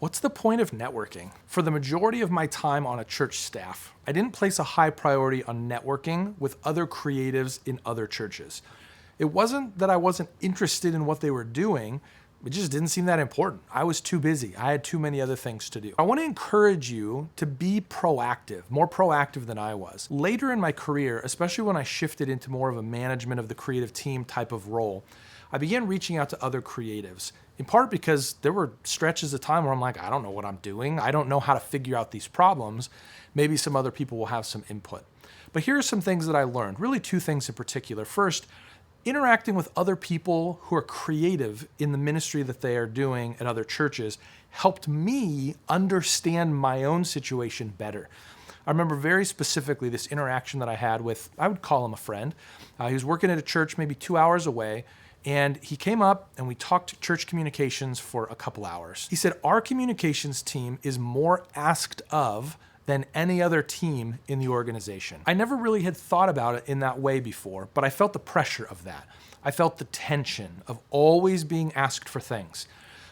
What's the point of networking? For the majority of my time on a church staff, I didn't place a high priority on networking with other creatives in other churches. It wasn't that I wasn't interested in what they were doing, it just didn't seem that important. I was too busy. I had too many other things to do. I want to encourage you to be proactive, more proactive than I was. Later in my career, especially when I shifted into more of a management of the creative team type of role, I began reaching out to other creatives, in part because there were stretches of time where I'm like, I don't know what I'm doing. I don't know how to figure out these problems. Maybe some other people will have some input. But here are some things that I learned, really two things in particular. First, interacting with other people who are creative in the ministry that they are doing at other churches helped me understand my own situation better. I remember very specifically this interaction that I had with, I would call him a friend. He was working at a church maybe 2 hours away, and he came up and we talked church communications for a couple hours. He said, our communications team is more asked of than any other team in the organization. I never really had thought about it in that way before, but I felt the pressure of that. I felt the tension of always being asked for things.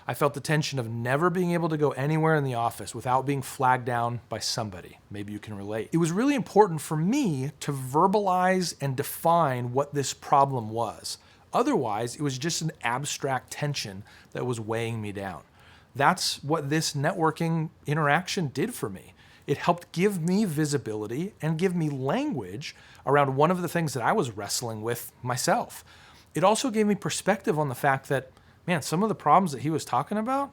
I felt the tension of never being able to go anywhere in the office without being flagged down by somebody. Maybe you can relate. It was really important for me to verbalize and define what this problem was. Otherwise, it was just an abstract tension that was weighing me down. That's what this networking interaction did for me. It helped give me visibility and give me language around one of the things that I was wrestling with myself. It also gave me perspective on the fact that, man, some of the problems that he was talking about,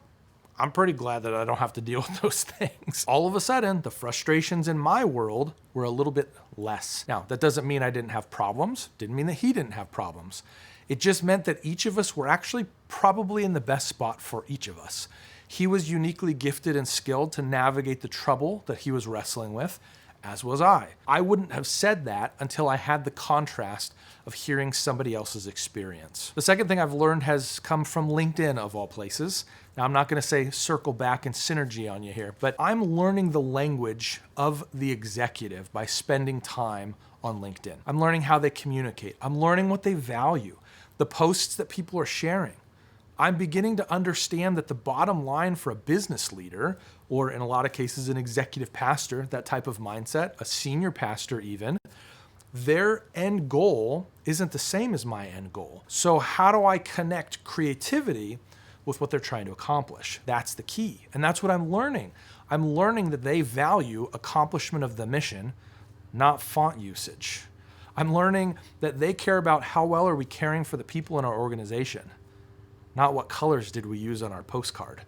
I'm pretty glad that I don't have to deal with those things. All of a sudden, the frustrations in my world were a little bit less. Now, that doesn't mean I didn't have problems. Didn't mean that he didn't have problems. It just meant that each of us were actually probably in the best spot for each of us. He was uniquely gifted and skilled to navigate the trouble that he was wrestling with, as was I. I wouldn't have said that until I had the contrast of hearing somebody else's experience. The second thing I've learned has come from LinkedIn, of all places. Now, I'm not going to say circle back and synergy on you here, but I'm learning the language of the executive by spending time on LinkedIn. I'm learning how they communicate. I'm learning what they value, the posts that people are sharing. I'm beginning to understand that the bottom line for a business leader, or in a lot of cases, an executive pastor, that type of mindset, a senior pastor even, their end goal isn't the same as my end goal. So how do I connect creativity with what they're trying to accomplish? That's the key. And that's what I'm learning. I'm learning that they value accomplishment of the mission, not font usage. I'm learning that they care about how well are we caring for the people in our organization, not what colors did we use on our postcard.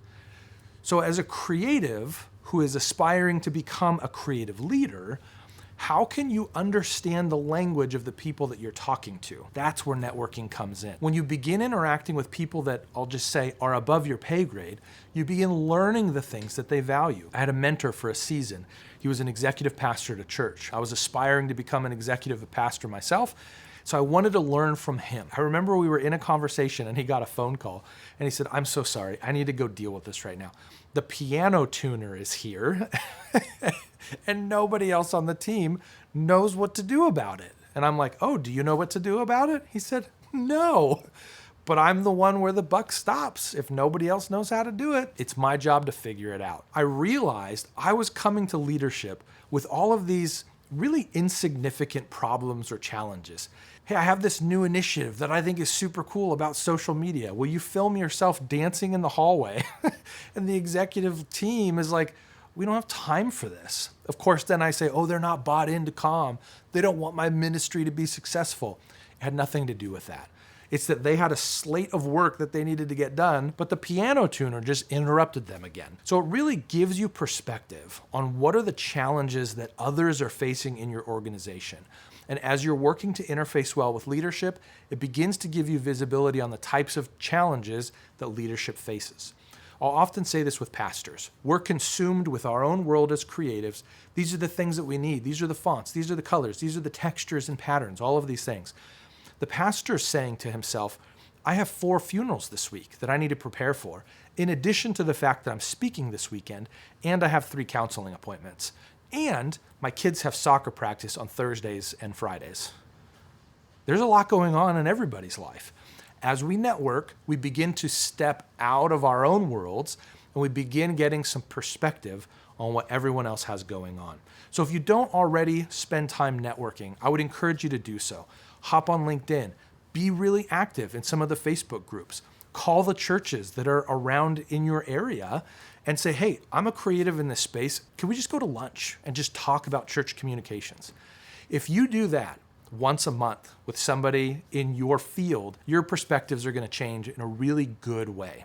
So as a creative who is aspiring to become a creative leader, how can you understand the language of the people that you're talking to? That's where networking comes in. When you begin interacting with people that, I'll just say, are above your pay grade, you begin learning the things that they value. I had a mentor for a season. He was an executive pastor at a church. I was aspiring to become an executive pastor myself, so I wanted to learn from him. I remember we were in a conversation and he got a phone call and he said, I'm so sorry, I need to go deal with this right now. The piano tuner is here and nobody else on the team knows what to do about it. And I'm like, oh, do you know what to do about it? He said, no, but I'm the one where the buck stops. If nobody else knows how to do it, it's my job to figure it out. I realized I was coming to leadership with all of these really insignificant problems or challenges. Hey, I have this new initiative that I think is super cool about social media. Will you film yourself dancing in the hallway? And the executive team is like, we don't have time for this. Of course, then I say, oh, they're not bought into Comm. They don't want my ministry to be successful. It had nothing to do with that. It's that they had a slate of work that they needed to get done, but the piano tuner just interrupted them again. So it really gives you perspective on what are the challenges that others are facing in your organization. And as you're working to interface well with leadership, it begins to give you visibility on the types of challenges that leadership faces. I'll often say this with pastors. We're consumed with our own world as creatives. These are the things that we need. These are the fonts. These are the colors. These are the textures and patterns, all of these things. The pastor is saying to himself, I have 4 funerals this week that I need to prepare for, in addition to the fact that I'm speaking this weekend, and I have 3 counseling appointments. And my kids have soccer practice on Thursdays and Fridays. There's a lot going on in everybody's life. As we network, we begin to step out of our own worlds and we begin getting some perspective on what everyone else has going on. So if you don't already spend time networking, I would encourage you to do so. Hop on LinkedIn, be really active in some of the Facebook groups, call the churches that are around in your area and say, hey, I'm a creative in this space. Can we just go to lunch and just talk about church communications? If you do that once a month with somebody in your field, your perspectives are going to change in a really good way.